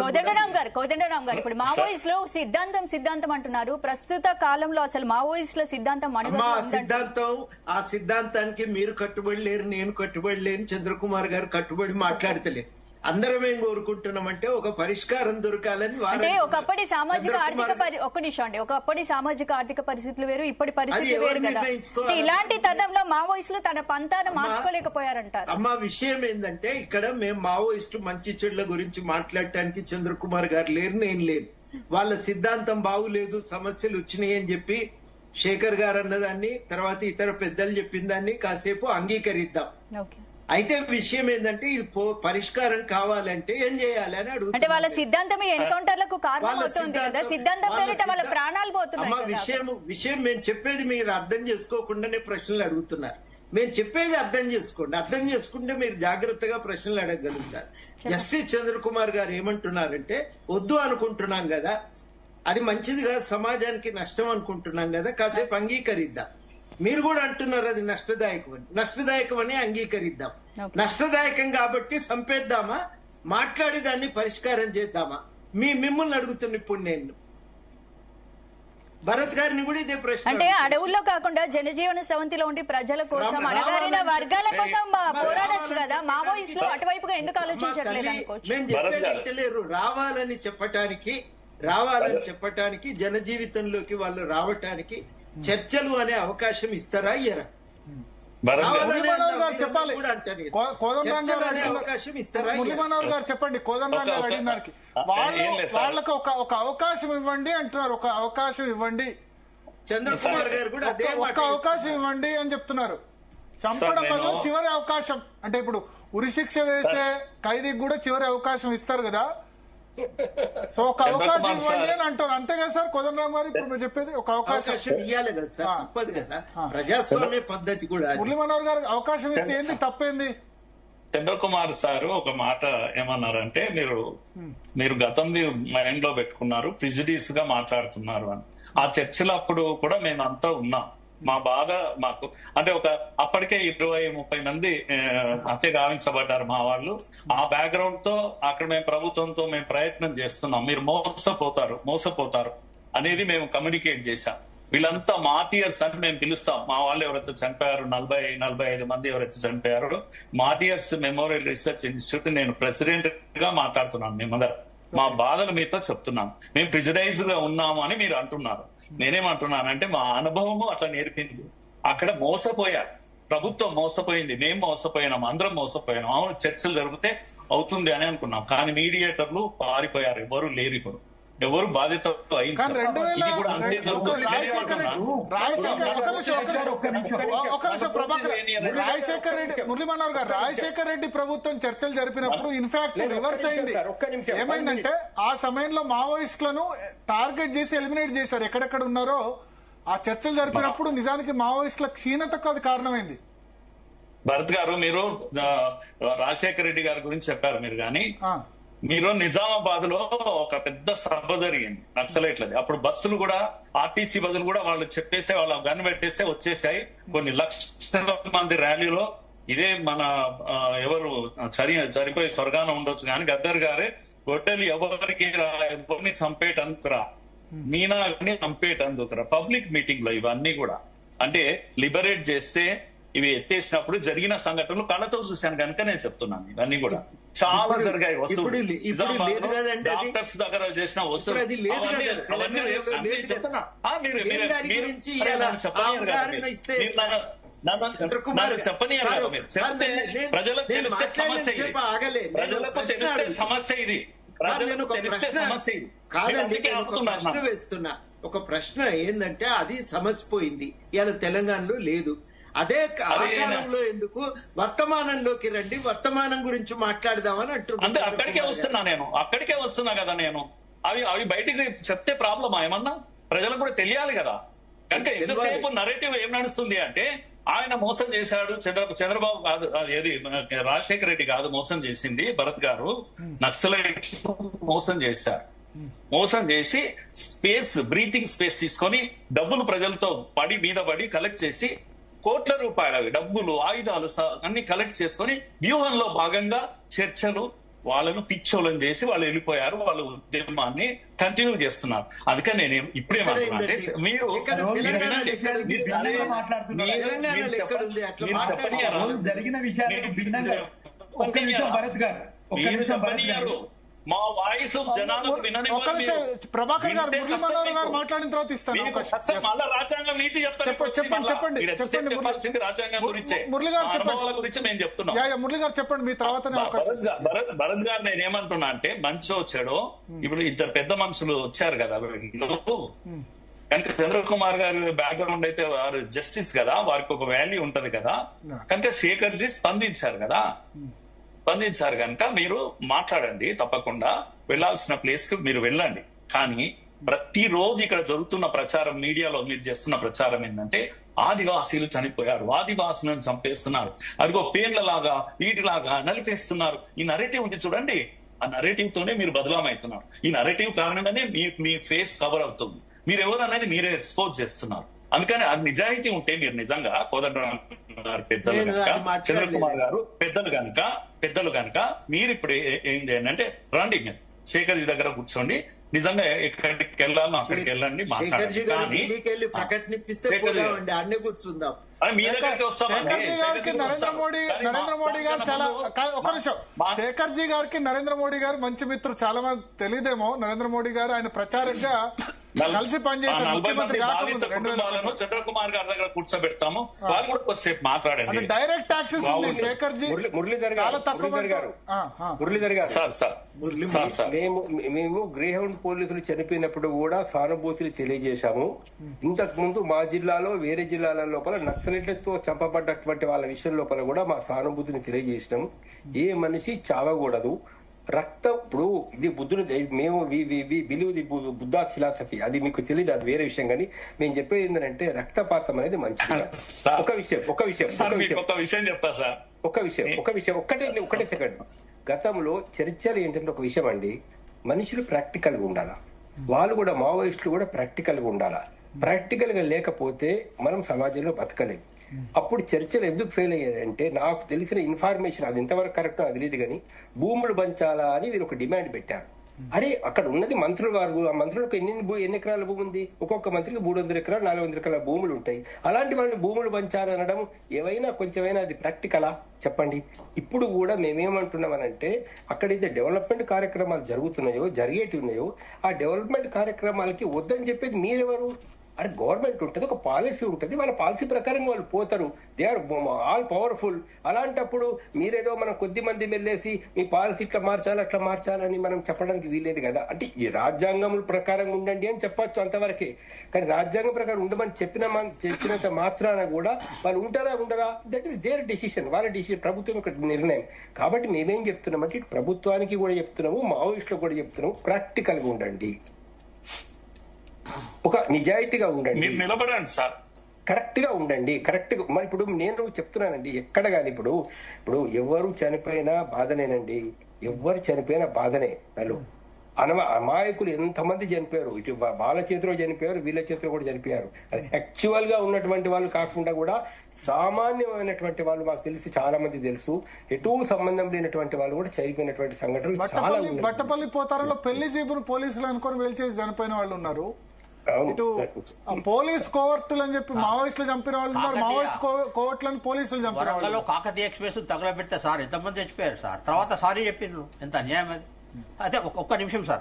కోదండరాం గారు ఇప్పుడు మావోయిస్టులు సిద్ధాంతం అంటున్నారు. ప్రస్తుత కాలంలో అసలు మావోయిస్టుల సిద్ధాంతం ఆ సిద్ధాంతానికి మీరు కట్టుబడి లేరు, నేను కట్టుబడి లేని, చంద్రకుమార్ గారు కట్టుబడి మాట్లాడతలేరు. అందరం ఏం కోరుకుంటున్నామంటే ఒక పరిష్కారం దొరకాలని. అంటే ఒకప్పటి సామాజిక ఆర్థిక పరిస్థితులు వేరు, ఇప్పటి పరిస్థితులు వేరు కదా. ఇలాంటి తరుణంలో మావోయిస్టులు తన పంతాన్ని మార్చుకోలేకపోయారంటారు. అమ్మా విషయం ఏంటంటే ఇక్కడ మేము మావోయిస్టు మంచి చెడుల గురించి మాట్లాడటానికి చంద్రకుమార్ గారు లేరు, నేను లేను. వాళ్ళ సిద్ధాంతం బాగులేదు, సమస్యలు వచ్చినాయి అని చెప్పి శేఖర్ గారు అన్నదాన్ని, తర్వాత ఇతర పెద్దలు చెప్పిన దాన్ని కాసేపు అంగీకరిద్దాం. అయితే విషయం ఏంటంటే ఇది పరిష్కారం కావాలంటే ఏం చేయాలి అని అడుగుతున్నారు. అంటే వాళ్ళ సిద్ధాంతమే ఎన్కౌంటర్లకు కారణం అవుతుంది కదా, సిద్ధాంతం పేరిట వాళ్ళ ప్రాణాలు పోతున్నాయి. విషయం మేము చెప్పేది మీరు అర్థం చేసుకోకుండానే ప్రశ్నలు అడుగుతున్నారు. మేము చెప్పేది అర్థం చేసుకోండి, అర్థం చేసుకుంటే మీరు జాగ్రత్తగా ప్రశ్నలు అడగగలుగుతారు. జస్టిస్ చంద్రకుమార్ గారు ఏమంటున్నారంటే వద్దు అనుకుంటున్నాం కదా, అది మంచిది కాదు, సమాజానికి నష్టం అనుకుంటున్నాం కదా, కాసేపు అంగీకరిద్దాం. మీరు కూడా అంటున్నారు అది నష్టదాయకమని అంగీకరిద్దాం. నష్టదాయకం కాబట్టి సంపేద్దామా, మాట్లాడి దాన్ని పరిష్కారం చేద్దామా? మిమ్మల్ని అడుగుతున్న ఇప్పుడు నేను భరత్ గారిని కూడా ఇదే ప్రశ్న. అంటే అడవుల్లో కాకుండా జనజీవన స్రవంతిలో ఉండి ప్రజల కోసం, అణగారిన వర్గాల కోసం పోరాడచ్చు కదా. మావోయిస్టులు అటువైపుగా ఎందుకు ఆలోచించట్లేదు అనుకోవచ్చు. మేము చెప్పలేరు రావాలని చెప్పటానికి జనజీవితంలోకి వాళ్ళు రావటానికి చర్చలు అనే అవకాశం ఇస్తారా ఇయ్యరా? చెప్పాలి. మురళీమనోహర్ గారు చెప్పండి. కోదండరాం గారు అడిగిన దానికి వాళ్ళకు ఒక అవకాశం ఇవ్వండి అంటున్నారు. ఒక అవకాశం ఇవ్వండి, చంద్రకుమార్ గారు కూడా అదే ఒక అవకాశం ఇవ్వండి అని చెప్తున్నారు. చంపడం బదులు చివరి అవకాశం, అంటే ఇప్పుడు ఉరిశిక్ష వేసే ఖైదీకి కూడా చివరి అవకాశం ఇస్తారు కదా. సో ఒక అవకాశం ఇవ్వండి అని అంటారు, అంతే కదా సార్ కోదండరాం గారు? ఇప్పుడు మీరు చెప్పేది ఒక అవకాశం ఇవ్వాలి కదా సార్, తప్పదు కదా, ప్రజాస్వామ్య పద్ధతి కూడా. మురళీమనోహర్ గారు అవకాశం ఇస్తే ఏంది, తప్పేంది? చంద్రకుమార్ సార్ ఒక మాట ఏమన్నారంటే, మీరు గతం మైండ్ లో పెట్టుకున్నారు, ప్రిజుడీస్ గా మాట్లాడుతున్నారు అని. ఆ చర్చలప్పుడు కూడా మేము అంతా ఉన్నాం. మా బాధ మాకు అంటే అప్పటికే 20-30 మంది హత్య గావించబడ్డారు మా వాళ్ళు. ఆ బ్యాక్గ్రౌండ్ తో అక్కడ మేము ప్రభుత్వంతో మేము ప్రయత్నం చేస్తున్నాం. మీరు మోసపోతారు అనేది మేము కమ్యూనికేట్ చేశాం. వీళ్ళంతా మార్టియర్స్ అని మేము పిలుస్తాం. మా వాళ్ళు ఎవరైతే చనిపోయారు, 40-45 మంది ఎవరైతే చనిపోయారో, మార్టియర్స్ మెమోరియల్ రీసెర్చ్ ఇన్స్టిట్యూట్ నేను ప్రెసిడెంట్ గా మాట్లాడుతున్నాను. మేమందరం మా బాధలు మీతో చెప్తున్నాం. మేము ప్రిజరైజ్ గా ఉన్నాము అని మీరు అంటున్నారు. నేనేమంటున్నానంటే మా అనుభవము అట్లా నేర్పింది. అక్కడ మోసపోయారు, ప్రభుత్వం మోసపోయింది, మేము మోసపోయినాం, అందరం మోసపోయినాం. అవును చర్చలు జరిగితే అవుతుంది అని అనుకున్నాం, కానీ మీడియేటర్లు పారిపోయారు, ఎవరు లేరు, ఇప్పుడు ఎవరు బాధ్యత మురళీమనోహర్ గారు, రాజశేఖర్ రెడ్డి ప్రభుత్వం చర్చలు జరిపినప్పుడు ఇన్ఫాక్ట్ రివర్స్ అయింది. ఏమైందంటే ఆ సమయంలో మావోయిస్టులను టార్గెట్ చేసి ఎలిమినేట్ చేశారు ఎక్కడెక్కడ ఉన్నారో. ఆ చర్చలు జరిపినప్పుడు నిజానికి మావోయిస్టుల క్షీణతకు అది కారణమైంది. భరత్ గారు, మీరు రాజశేఖర రెడ్డి గారి గురించి చెప్పారు మీరు, కానీ మీరు నిజామాబాద్ లో ఒక పెద్ద సభ జరిగింది నక్సలైట్లది. అప్పుడు బస్సులు కూడా ఆర్టీసీ బస్సులు కూడా వాళ్ళు చెప్పేస్తే, వాళ్ళ గన్ పెట్టేస్తే వచ్చేసాయి. కొన్ని లక్షల మంది ర్యాలీలో ఇదే మన ఎవరు చనిపోయి స్వర్గానం ఉండొచ్చు కానీ గద్దర్ గారే గొడ్డలి ఎవరిని చంపేటందుకురా, మీనాని చంపేటందుకురా, పబ్లిక్ మీటింగ్ లో ఇవన్నీ కూడా అంటే లిబరేట్ చేస్తే ఇవి ఎత్తేసినప్పుడు జరిగిన సంఘటనలు కళ్ళతో చూశాను కనుక నేను చెప్తున్నాను. ఇవన్నీ కూడా చాలా జరిగాయి. వసూలు డాక్టర్స్ దగ్గర చేసిన వసూలు చెప్పని ప్రజలకు తెలిస్తే సమస్య ఇది, ప్రజలకు తెలిస్తే సమస్య ఇది, కాదండి. నేను ఒక ప్రశ్న వేస్తున్నా. ఒక ప్రశ్న ఏంటంటే అది సమస్య పోయింది, ఇవాళ తెలంగాణలో లేదు. అదే కాలంలో ఎందుకు వర్తమానంలోకి రండి, వర్తమానం గురించి మాట్లాడదామని అంటున్నా. అక్కడికే వస్తున్నా కదా నేను. అవి బయటికి చెప్తే ప్రాబ్లమా ఏమన్నా? ప్రజలకు కూడా తెలియాలి కదా. కనుక ఎంతసేపు నరేటివ్ ఏం నడుస్తుంది అంటే ఆయన మోసం చేశాడు, చంద్రబాబు కాదు, ఏది రాజశేఖర రెడ్డి కాదు మోసం చేసింది, భరత్ గారు నక్సలైట్ మోసం చేశారు. మోసం చేసి బ్రీతింగ్ స్పేస్ తీసుకొని డబ్బులు ప్రజలతో మీద పడి కలెక్ట్ చేసి కోట్ల రూపాయల డబ్బులు, ఆయుధాలు అన్ని కలెక్ట్ చేసుకొని వ్యూహంలో భాగంగా చర్చలు, వాళ్ళను పిచ్చోళ్ళని చేసి వాళ్ళు వెళ్ళిపోయారు, వాళ్ళ ఉద్యమాన్ని కంటిన్యూ చేస్తున్నారు. అందుకని నేను ఇప్పుడేమంటున్నా అంటే మీరు జరిగిన విషయాలు భిన్నంగా ఒక్క నిమిషం భరత్ గారు మా వాయిస్ జనాలకు ఒక్క నిమిషం ప్రభాకర్ గారు, మురళీ మనోహర్ గారు మాట్లాడిన తర్వాత ఇస్తాను అవకాశం. మళ్ళా రాజ్యాంగం నీతి చెప్పండి రాజ్యాంగం గురించి మురళి గారు అనుభవాల గురించి మేము చెప్తున్నాం. మురళి గారు చెప్పండి, మీ తర్వాతనే అవకాశం. భరత్ గారు నేను ఏమంటున్నా అంటే మంచో చెడో ఇప్పుడు ఇద్దరు పెద్ద మనుషులు వచ్చారు కదా కనుక చంద్రకుమార్ గారి బ్యాక్గ్రౌండ్ అయితే వారు జస్టిస్ కదా, వారికి ఒక వాల్యూ ఉంటది కదా, కనుక శేఖర్ జీ స్పందించారు కనుక మీరు మాట్లాడండి, తప్పకుండా వెళ్లాల్సిన ప్లేస్ కు మీరు వెళ్ళండి. కానీ ప్రతిరోజు ఇక్కడ జరుగుతున్న ప్రచారం, మీడియాలో మీరు చేస్తున్న ప్రచారం ఏంటంటే ఆదివాసీలు చనిపోయారు, ఆదివాసులను చంపేస్తున్నారు, అదిగో పేర్లలాగా వీటిలాగా నలిపేస్తున్నారు. ఈ నరేటివ్ ఉంది చూడండి, ఆ నరేటివ్ తోనే మీరు బదలామవుతున్నారు. ఈ నరేటివ్ కారణంగానే మీ ఫేస్ కవర్ అవుతుంది. మీరు ఎవరు అనేది మీరే ఎక్స్పోజ్ చేస్తున్నారు. అందుకని అది నిజాయితీ ఉంటే మీరు నిజంగా కోదండరామ్ గారు పెద్దలు కనుక, చంద్రకుమార్ గారు పెద్దలు కనుక మీరు ఇప్పుడు ఏం చేయండి అంటే రండి, మీరు శేఖర్ జీ దగ్గర కూర్చోండి, నిజంగా ఎక్కడికి వెళ్ళాలో అక్కడికి వెళ్ళండి, మాట్లాడండి. కానీ కూర్చుందాం, మీ దగ్గరికి నరేంద్ర మోడీ గారు చాలా ఒక్క నిమిషం, శేఖర్ జీ గారికి నరేంద్ర మోడీ గారు మంచి మిత్రుడు, చాలా మంది తెలియదేమో. నరేంద్ర మోడీ గారు ఆయన ప్రచారంగా కలిసి పనిచేశారు ముఖ్యమంత్రి కాకముందు. చంద్రకుమార్ గారి దగ్గర కూర్చోబెడతాము, వారు కూడా కొద్దిసేపు మాట్లాడండి. డైరెక్ట్ యాక్సెస్ ఉంది శేఖర్ జీ, చాలా తక్కువ. మురళీధర్ గారు, సార్ మేము గ్రేహౌండ్ పోలీసులు చనిపోయినప్పుడు కూడా సానుభూతిని తెలియజేశాము. ఇంతకు ముందు మా జిల్లాలో వేరే జిల్లాల లోపల నక్సలైట్లతో చంపబడ్డటువంటి వాళ్ళ విషయం లోపల కూడా మా సానుభూతిని తెలియజేసినాం. ఏ మనిషి చావకూడదు, రక్తం. ఇప్పుడు ఇది బుద్ధుడు, మేము బిలీవ్ ది బుద్ధా ఫిలాసఫీ, అది మీకు తెలియదు, అది వేరే విషయం. కానీ మేము చెప్పేది ఏంటంటే రక్తపాతం అనేది మంచిది. ఒకటే సెకండ్. గతంలో చర్చలు ఏంటంటే ఒక విషయం అండి, మనుషులు ప్రాక్టికల్ గా ఉండాలా, వాళ్ళు కూడా మావోయిస్టులు కూడా ప్రాక్టికల్ గా ఉండాలా. ప్రాక్టికల్ గా లేకపోతే మనం సమాజంలో బతకలేము. అప్పుడు చర్చలు ఎందుకు ఫెయిల్ అయ్యాయంటే, నాకు తెలిసిన ఇన్ఫర్మేషన్, అది ఎంతవరకు కరెక్ట్ అది తెలియదు కానీ, భూములు పంచాలా అని వీరు ఒక డిమాండ్ పెట్టారు. అరే అక్కడ ఉన్నది మంత్రులు గారు, ఆ మంత్రులకు ఎన్ని ఎకరాల భూమి ఉంది? ఒక్కొక్క మంత్రికి 300 ఎకరాలు 400 ఎకరాల భూములు ఉంటాయి. అలాంటి వాళ్ళని భూములు పంచాలనడం ఏవైనా కొంచెమైనా అది ప్రాక్టికలా చెప్పండి? ఇప్పుడు కూడా మేమేమంటున్నామనంటే, అక్కడైతే డెవలప్మెంట్ కార్యక్రమాలు జరిగేటివి ఉన్నాయో ఆ డెవలప్మెంట్ కార్యక్రమాలకి వద్దని చెప్పేది మీరెవరు? అరే గవర్నమెంట్ ఉంటుంది, ఒక పాలసీ ఉంటుంది, వాళ్ళ పాలసీ ప్రకారం వాళ్ళు పోతారు. They are all powerful. అలాంటప్పుడు మీరేదో మనం కొద్ది మంది వెళ్ళేసి మీ పాలసీ ఇట్లా మార్చాలి అట్లా మార్చాలని మనం చెప్పడానికి వీలేదు కదా. అంటే ఈ రాజ్యాంగం ప్రకారం ఉండండి అని చెప్పొచ్చు అంతవరకే. కానీ రాజ్యాంగం ప్రకారం ఉండమని చెప్పినంత మాత్రాన కూడా వాళ్ళు ఉంటారా ఉండరా, దట్ ఈస్ దేర్ డెసిషన్, వాళ్ళ డెసిషన్, ప్రభుత్వం యొక్క నిర్ణయం. కాబట్టి మేమేం చెప్తున్నామంటే ప్రభుత్వానికి కూడా చెప్తున్నాము, మావోయిస్టులకు కూడా చెప్తున్నాము, ప్రాక్టికల్ గా ఉండండి, ఒక నిజాయితీగా ఉండండి, నిలబడండి సార్, కరెక్ట్ గా ఉండండి. కరెక్ట్ గా మరి ఇప్పుడు నేను చెప్తున్నానండి, ఎక్కడ కానీ ఇప్పుడు ఎవరు చనిపోయినా బాధనేనండి, ఎవరు చనిపోయినా బాధనే. వాళ్ళు అమాయకులు ఎంతమంది చనిపోయారు, ఇటు వాళ్ళ చేతిలో చనిపోయారు, వీళ్ళ చేతిలో కూడా చనిపోయారు. యాక్చువల్ గా ఉన్నటువంటి వాళ్ళు కాకుండా కూడా సామాన్యమైనటువంటి వాళ్ళు మాకు తెలిసి చాలా మంది తెలుసు, ఎటు సంబంధం లేనటువంటి వాళ్ళు కూడా చనిపోయినటువంటి సంఘటనలు చాలా. బట్టపల్లి పోతారలో పెళ్లి జీబును పోలీసులు అనుకొని వేల్చేసి చనిపోయిన వాళ్ళు ఉన్నారు. ఇటు పోలీస్ కోవర్టులు అని చెప్పి మావోయిస్టులు చంపిన వాళ్ళు ఉన్నారు, మావోయిస్ట్ కోవర్టులను పోలీసులు చంపిన వాళ్ళు. కాకతీయ ఎక్స్ప్రెస్ తగలబెడితే సార్ ఎంతమంది చచ్చిపోయారు సార్, తర్వాత సారీ చెప్పిండ్రు, ఎంత అన్యాయం అది. అయితే ఒక్క నిమిషం సార్.